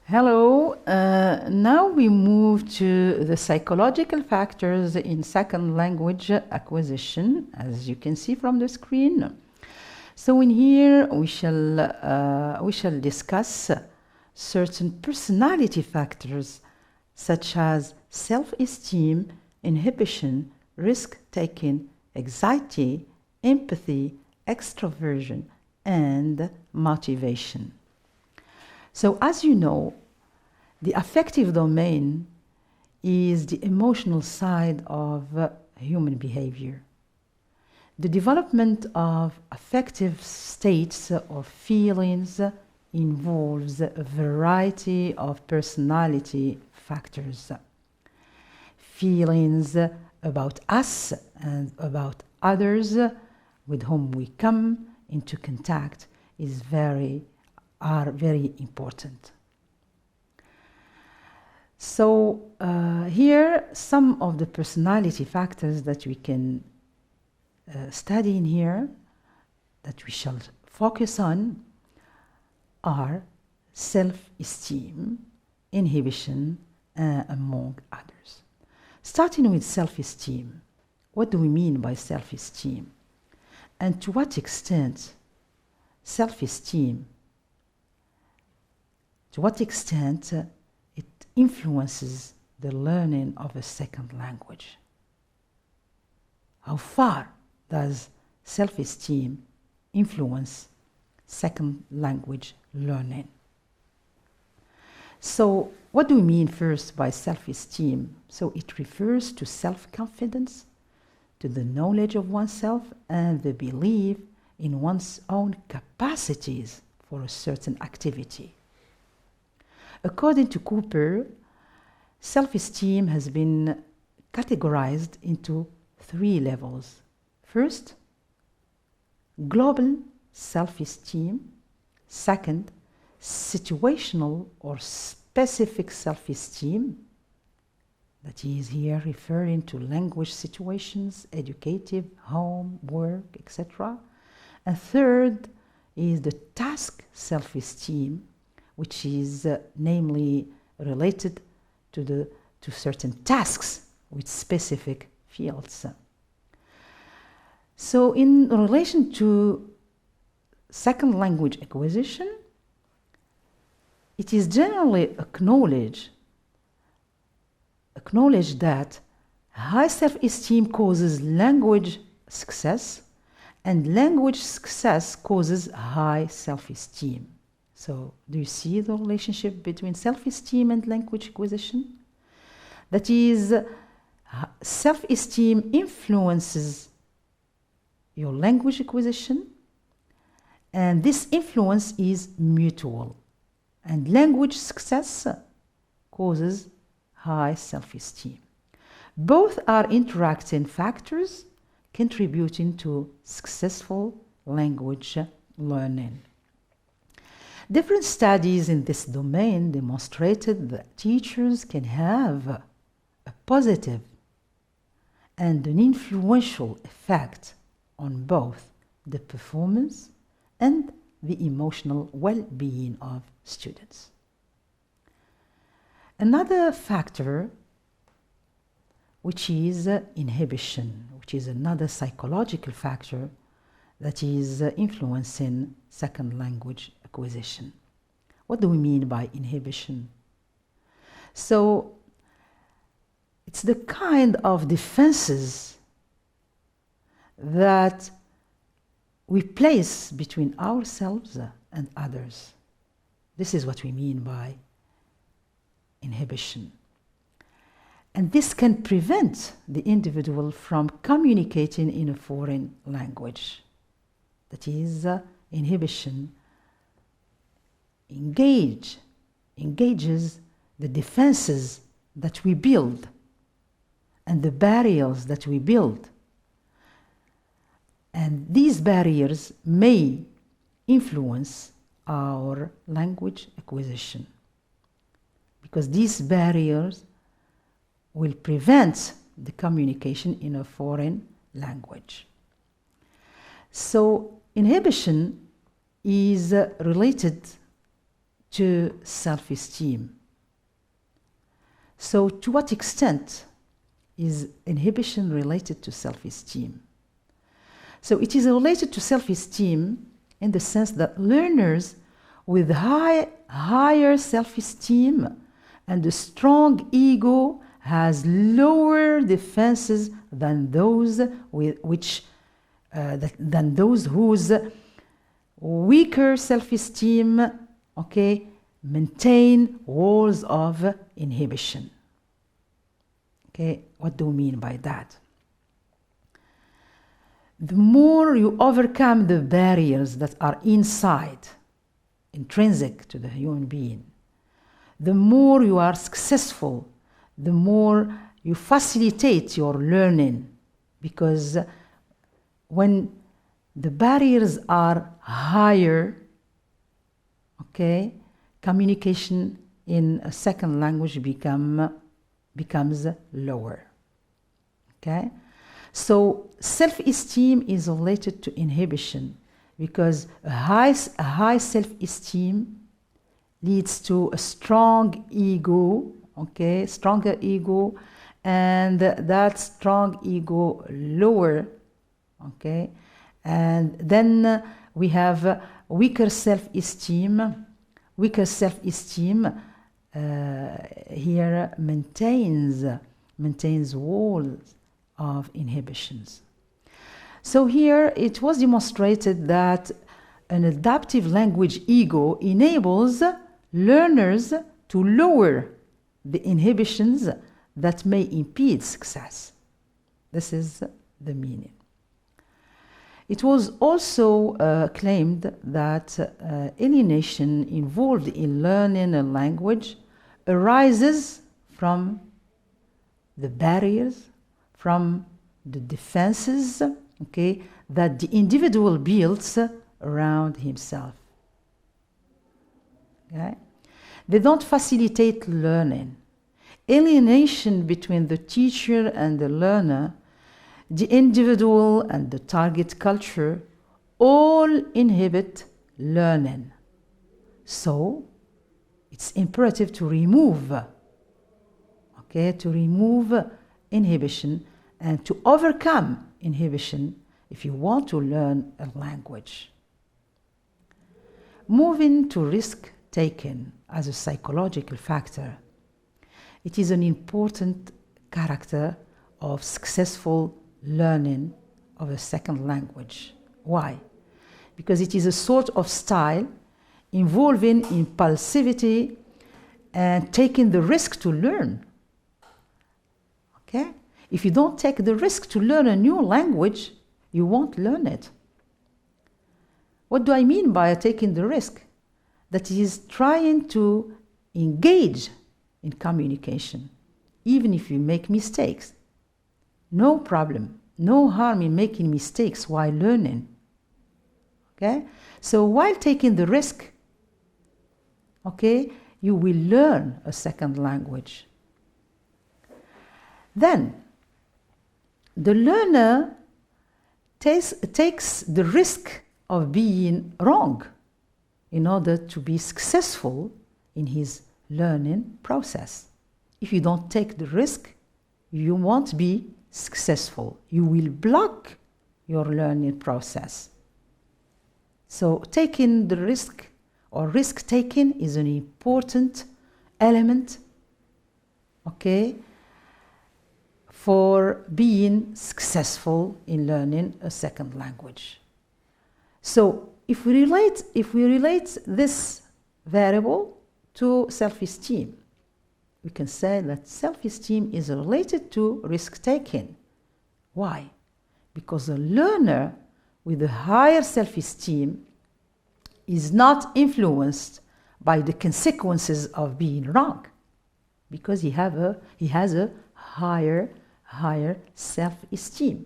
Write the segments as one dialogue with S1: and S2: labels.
S1: Hello, now we move to the psychological factors in second language acquisition, as you can see from the screen. So in here we shall discuss certain personality factors such as self-esteem, inhibition, risk-taking, anxiety, empathy, extraversion, and motivation. So as you know, the affective domain is the emotional side of human behavior. The development of affective states or feelings involves a variety of personality factors. Feelings about us and about others with whom we come into contact are very important. So here some of the personality factors that we can study in here, that we shall focus on, are self-esteem, inhibition, among others. Starting with self-esteem, what do we mean by self-esteem? And to what extent self-esteem, to what extent it influences the learning of a second language? How far does self-esteem influence second language learning? So what do we mean first by self-esteem? So it refers to self-confidence, to the knowledge of oneself and the belief in one's own capacities for a certain activity. According to Cooper, self-esteem has been categorized into 3 levels. First, global self-esteem. Second, situational or specific self-esteem, that is here referring to language situations, educative, home, work, etc. And third is the task self-esteem, which is namely related to certain tasks with specific fields. So in relation to second language acquisition, it is generally acknowledged that high self-esteem causes language success, and language success causes high self-esteem. So do you see the relationship between self-esteem and language acquisition? That is, self-esteem influences your language acquisition, and this influence is mutual. And language success causes high self-esteem. Both are interacting factors contributing to successful language learning. Different studies in this domain demonstrated that teachers can have a positive and an influential effect on both the performance and the emotional well-being of students. Another factor, which is inhibition, which is another psychological factor that is influencing second language acquisition. What do we mean by inhibition? So it's the kind of defenses that we place between ourselves and others. This is what we mean by inhibition. And this can prevent the individual from communicating in a foreign language. That is, inhibition engages the defenses that we build and the barriers that we build. And these barriers may influence our language acquisition, because these barriers will prevent the communication in a foreign language. So inhibition is related to self-esteem. So to what extent is inhibition related to self-esteem? So it is related to self-esteem in the sense that learners with higher self-esteem and a strong ego has lower defenses than those than those whose weaker self-esteem, okay, maintain walls of inhibition. Okay, what do we mean by that? The more you overcome the barriers that are inside, intrinsic to the human being, the more you are successful, the more you facilitate your learning, because when the barriers are higher, okay, communication in a second language becomes lower. Okay? So self-esteem is related to inhibition because a high self-esteem leads to a strong ego, okay, stronger ego, and that strong ego lower, okay, and then we have weaker self-esteem. Weaker self-esteem here maintains walls of inhibitions. So here it was demonstrated that an adaptive language ego enables learners to lower the inhibitions that may impede success. This is the meaning. It was also claimed that alienation involved in learning a language arises from the barriers, from the defenses, okay, that the individual builds around himself. Okay? They don't facilitate learning. Alienation between the teacher and the learner, the individual and the target culture, all inhibit learning. So, it's imperative to remove, okay, to remove inhibition and to overcome inhibition if you want to learn a language. Moving to risk-taking as a psychological factor, it is an important character of successful learning of a second language. Why? Because it is a sort of style involving impulsivity and taking the risk to learn. Okay? If you don't take the risk to learn a new language, you won't learn it. What do I mean by taking the risk? That is trying to engage in communication, even if you make mistakes. No problem, no harm in making mistakes while learning. Okay? So while taking the risk, okay, you will learn a second language. Then, the learner takes the risk of being wrong in order to be successful in his learning process. If you don't take the risk, you won't be successful. You will block your learning process. So taking the risk or risk-taking is an important element, okay, for being successful in learning a second language. So if we relate this variable to self-esteem, we can say that self-esteem is related to risk-taking. Why? Because a learner with a higher self-esteem is not influenced by the consequences of being wrong, because he has a higher self-esteem.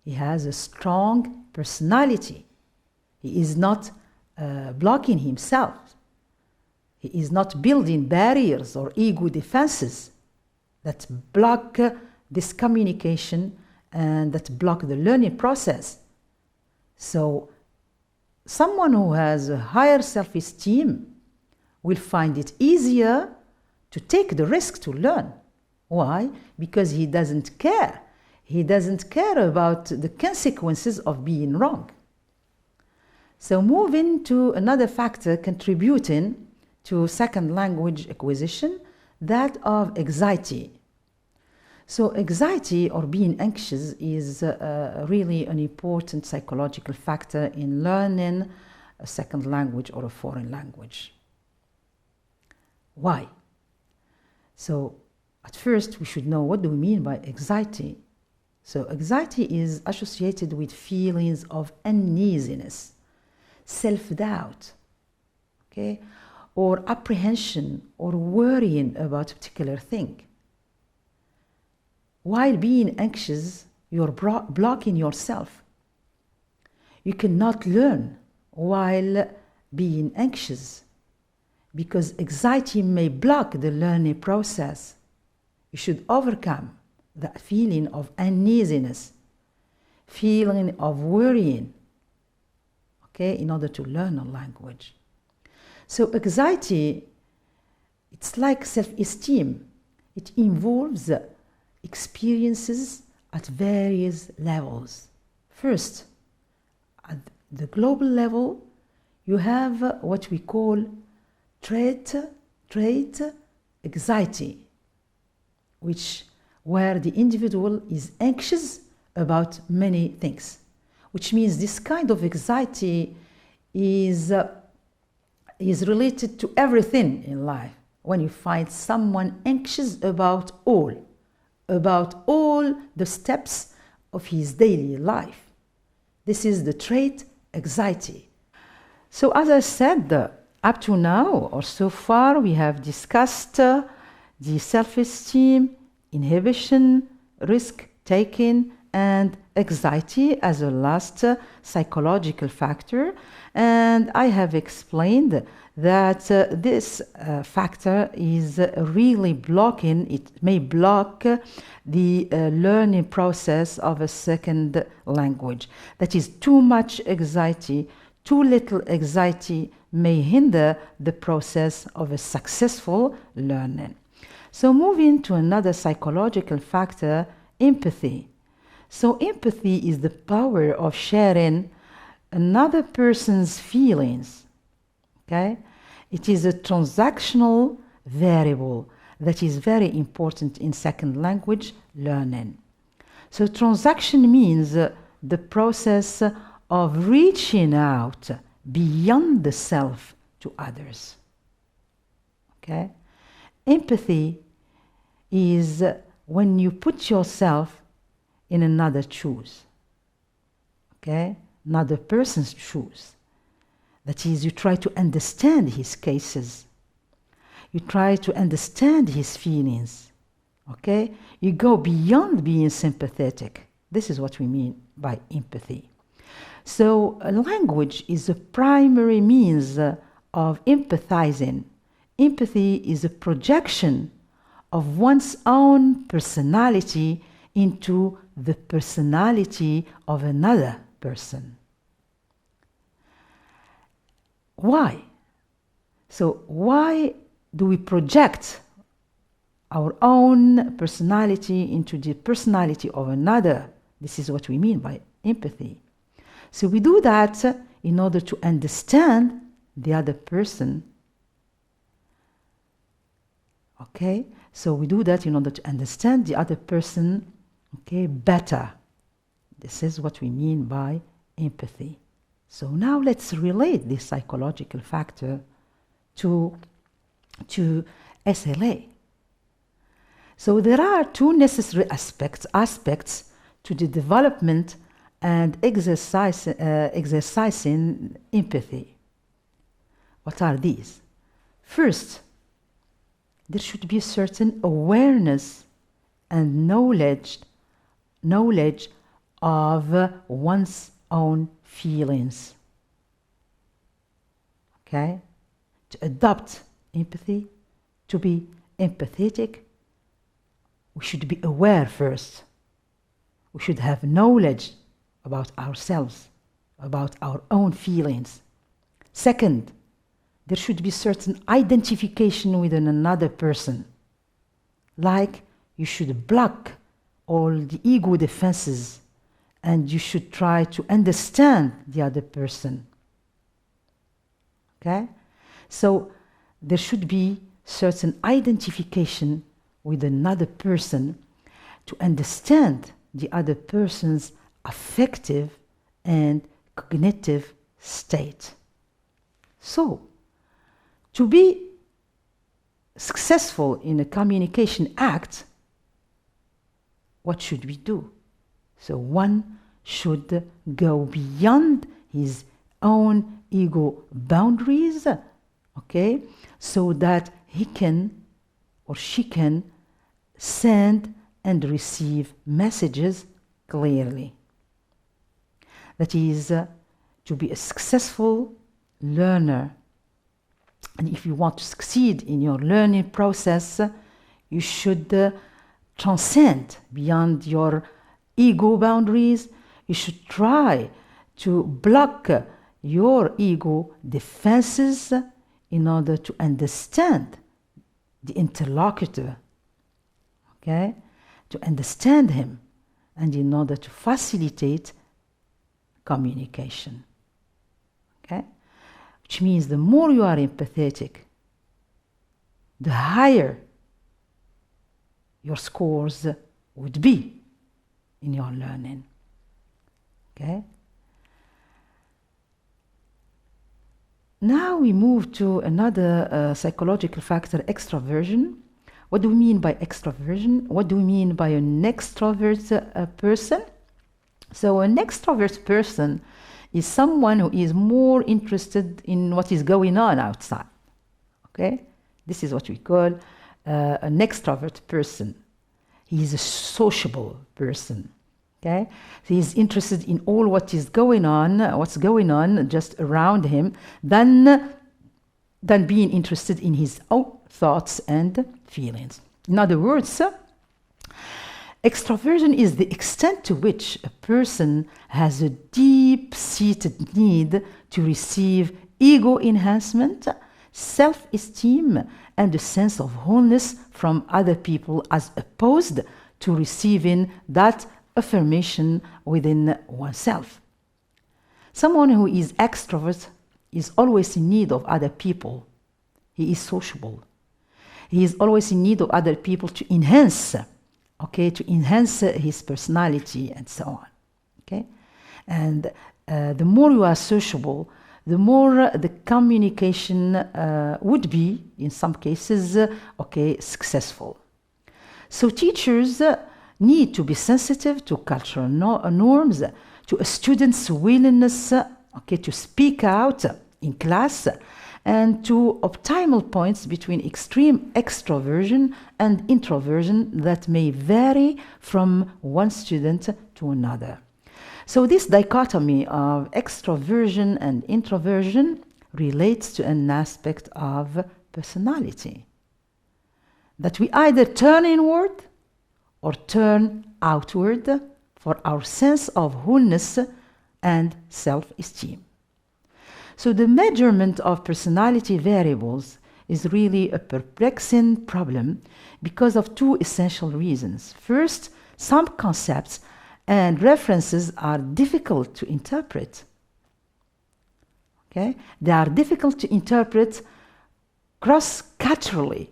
S1: He has a strong personality. He is not blocking himself. He is not building barriers or ego defenses that block this communication and that block the learning process. So, someone who has a higher self-esteem will find it easier to take the risk to learn. Why? Because he doesn't care. He doesn't care about the consequences of being wrong. So moving to another factor contributing to second language acquisition, that of anxiety. So anxiety or being anxious is really an important psychological factor in learning a second language or a foreign language. Why? So at first we should know, what do we mean by anxiety? So anxiety is associated with feelings of uneasiness, self-doubt, okay, or apprehension or worrying about a particular thing. While being anxious, you're blocking yourself. You cannot learn while being anxious because anxiety may block the learning process. You should overcome that feeling of uneasiness, feeling of worrying, okay, in order to learn a language. So anxiety, it's like self-esteem. It involves experiences at various levels. First, at the global level, you have what we call trait anxiety, where the individual is anxious about many things, which means this kind of anxiety is related to everything in life. When you find someone anxious about all the steps of his daily life, this is the trait anxiety. So as I said, up to now or so far, we have discussed the self-esteem, inhibition, risk-taking, and anxiety as a last psychological factor. And I have explained that this factor is really blocking, it may block the learning process of a second language. That is, too much anxiety, too little anxiety may hinder the process of a successful learning. So moving to another psychological factor, empathy. So empathy is the power of sharing another person's feelings. Okay? It is a transactional variable that is very important in second language learning. So transaction means the process of reaching out beyond the self to others. Okay? Empathy is when you put yourself in another shoes, okay? Another person's shoes. That is, you try to understand his cases. You try to understand his feelings, okay? You go beyond being sympathetic. This is what we mean by empathy. So a language is a primary means of empathizing. Empathy is a projection of one's own personality into the personality of another person. Why? So why do we project our own personality into the personality of another? This is what we mean by empathy. So we do that in order to understand the other person. Okay? So we do that in order to understand the other person, okay, better. This is what we mean by empathy. So now let's relate this psychological factor to SLA. So there are two necessary aspects to the development and exercising empathy. What are these? First, there should be a certain awareness and knowledge of one's own feelings. Okay? To adopt empathy, to be empathetic, we should be aware first. We should have knowledge about ourselves, about our own feelings. Second, there should be certain identification with another person. Like you should block all the ego defenses and you should try to understand the other person. Okay? So there should be certain identification with another person to understand the other person's affective and cognitive state. So, to be successful in a communication act, what should we do? So one should go beyond his own ego boundaries, okay, so that he can or she can send and receive messages clearly. That is, to be a successful learner. And if you want to succeed in your learning process, you should transcend beyond your ego boundaries. You should try to block your ego defenses in order to understand the interlocutor, okay? To understand him, and in order to facilitate communication, okay? Which means the more you are empathetic, the higher your scores would be in your learning, okay? Now we move to another psychological factor, extraversion. What do we mean by extraversion? What do we mean by an extrovert person? So an extrovert person is someone who is more interested in what is going on outside. Okay? This is what we call an extrovert person. He is a sociable person. Okay? He is interested in all what is going on, what's going on just around him, than being interested in his own thoughts and feelings. In other words, extraversion is the extent to which a person has a deep-seated need to receive ego enhancement, self-esteem, and a sense of wholeness from other people, as opposed to receiving that affirmation within oneself. Someone who is extrovert is always in need of other people. He is sociable. He is always in need of other people to enhance, okay, to enhance his personality and so on, okay? And the more you are sociable, the more the communication would be, in some cases, okay, successful. So teachers need to be sensitive to cultural norms, to a student's willingness, okay, to speak out in class, and to optimal points between extreme extroversion and introversion that may vary from one student to another. So this dichotomy of extroversion and introversion relates to an aspect of personality, that we either turn inward or turn outward for our sense of wholeness and self-esteem. So the measurement of personality variables is really a perplexing problem because of two essential reasons. First, some concepts and references are difficult to interpret. Okay? They are difficult to interpret cross-culturally.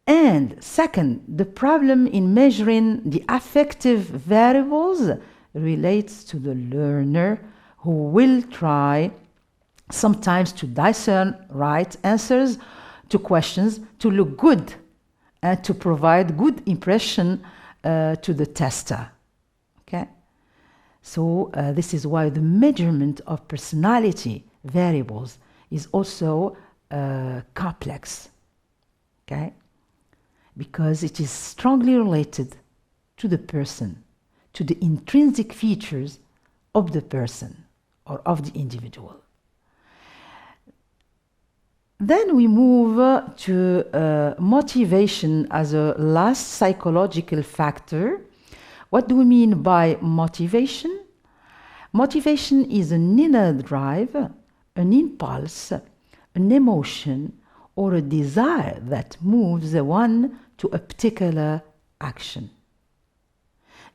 S1: And second, the problem in measuring the affective variables relates to the learner, who will try sometimes to discern right answers to questions, to look good, and to provide good impression to the tester. Okay? So this is why the measurement of personality variables is also complex. Okay? Because it is strongly related to the person, to the intrinsic features of the person or of the individual. Then we move to motivation as a last psychological factor. What do we mean by motivation? Motivation is an inner drive, an impulse, an emotion, or a desire that moves one to a particular action.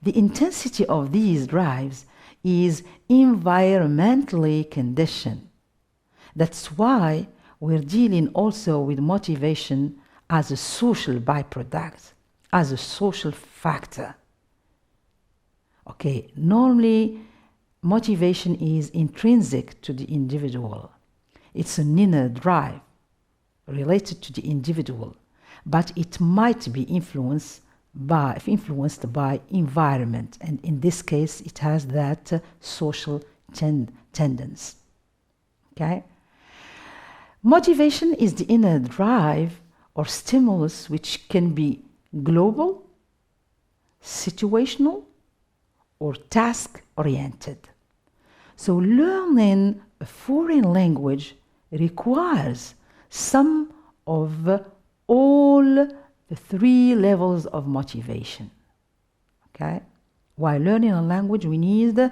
S1: The intensity of these drives is environmentally conditioned. That's why we're dealing also with motivation as a social byproduct, as a social factor. Okay, normally motivation is intrinsic to the individual. It's an inner drive related to the individual, but it might be influenced by environment, and in this case it has that social tendency. Okay? Motivation is the inner drive or stimulus which can be global, situational, or task-oriented. So learning a foreign language requires some of all the three levels of motivation. Okay? While learning a language, we need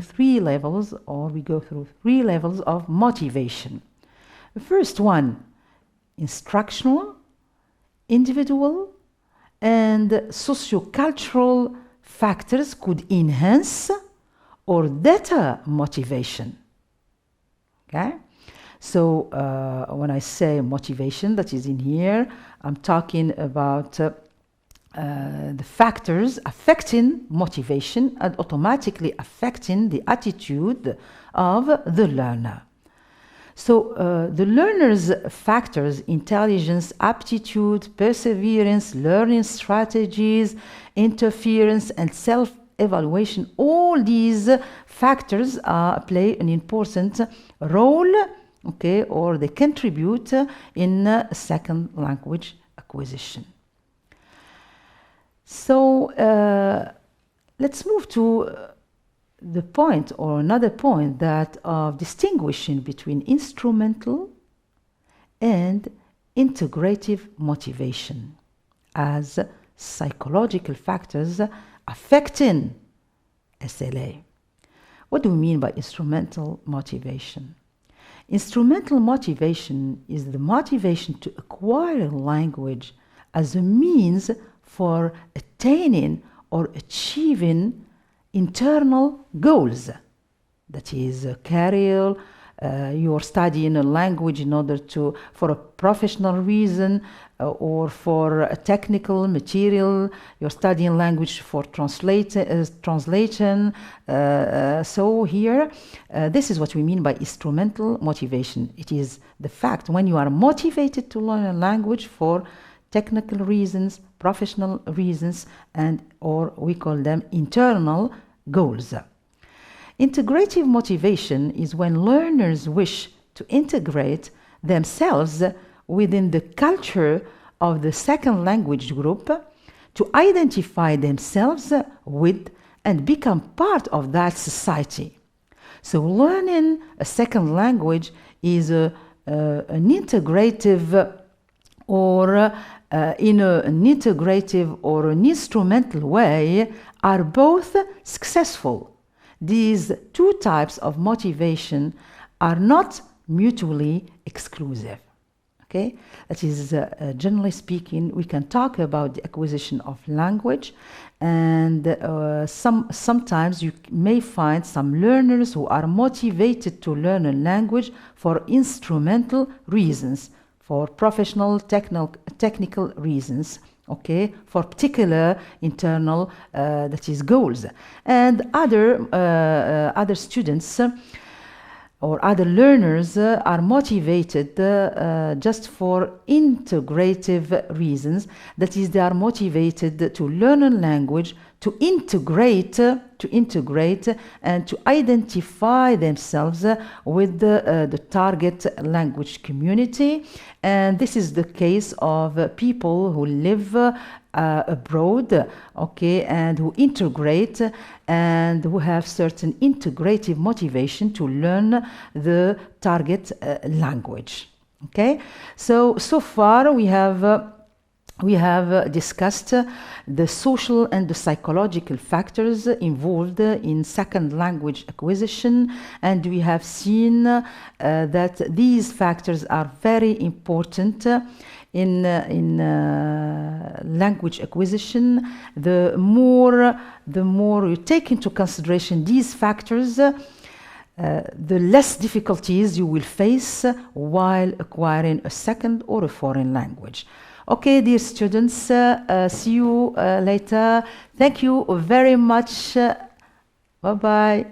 S1: three levels, or we go through three levels of motivation. The first one, instructional, individual, and sociocultural factors could enhance or deter motivation. Okay? So when I say motivation, that is in here, I'm talking about the factors affecting motivation and automatically affecting the attitude of the learner. So the learner's factors, intelligence, aptitude, perseverance, learning strategies, interference, and self-evaluation, all these factors play an important role, okay, or they contribute in second language acquisition. So let's move to the point, or another point, that of distinguishing between instrumental and integrative motivation as psychological factors affecting SLA. What do we mean by instrumental motivation? Instrumental motivation is the motivation to acquire language as a means for attaining or achieving internal goals. That is a career, you're studying a language in order for a professional reason, or for a technical material, you're studying language for translation. So here, this is what we mean by instrumental motivation. It is the fact when you are motivated to learn a language for technical reasons, professional reasons, and or we call them internal goals. Integrative motivation is when learners wish to integrate themselves within the culture of the second language group, to identify themselves with and become part of that society. So learning a second language is an integrative or in an integrative or an instrumental way are both successful. These two types of motivation are not mutually exclusive. Okay? That is, generally speaking, we can talk about the acquisition of language, and sometimes you may find some learners who are motivated to learn a language for instrumental reasons, for professional, technical reasons, okay, for particular internal, that is, goals. And other students or other learners are motivated just for integrative reasons. That is, they are motivated to learn a language, to integrate and to identify themselves with the target language community. And this is the case of people who live abroad, okay, and who integrate and who have certain integrative motivation to learn the target language. Okay, so far we have we have discussed the social and the psychological factors involved in second language acquisition, and we have seen that these factors are very important in language acquisition. The more you take into consideration these factors, the less difficulties you will face while acquiring a second or a foreign language. Okay, dear students, see you later. Thank you very much. Bye-bye.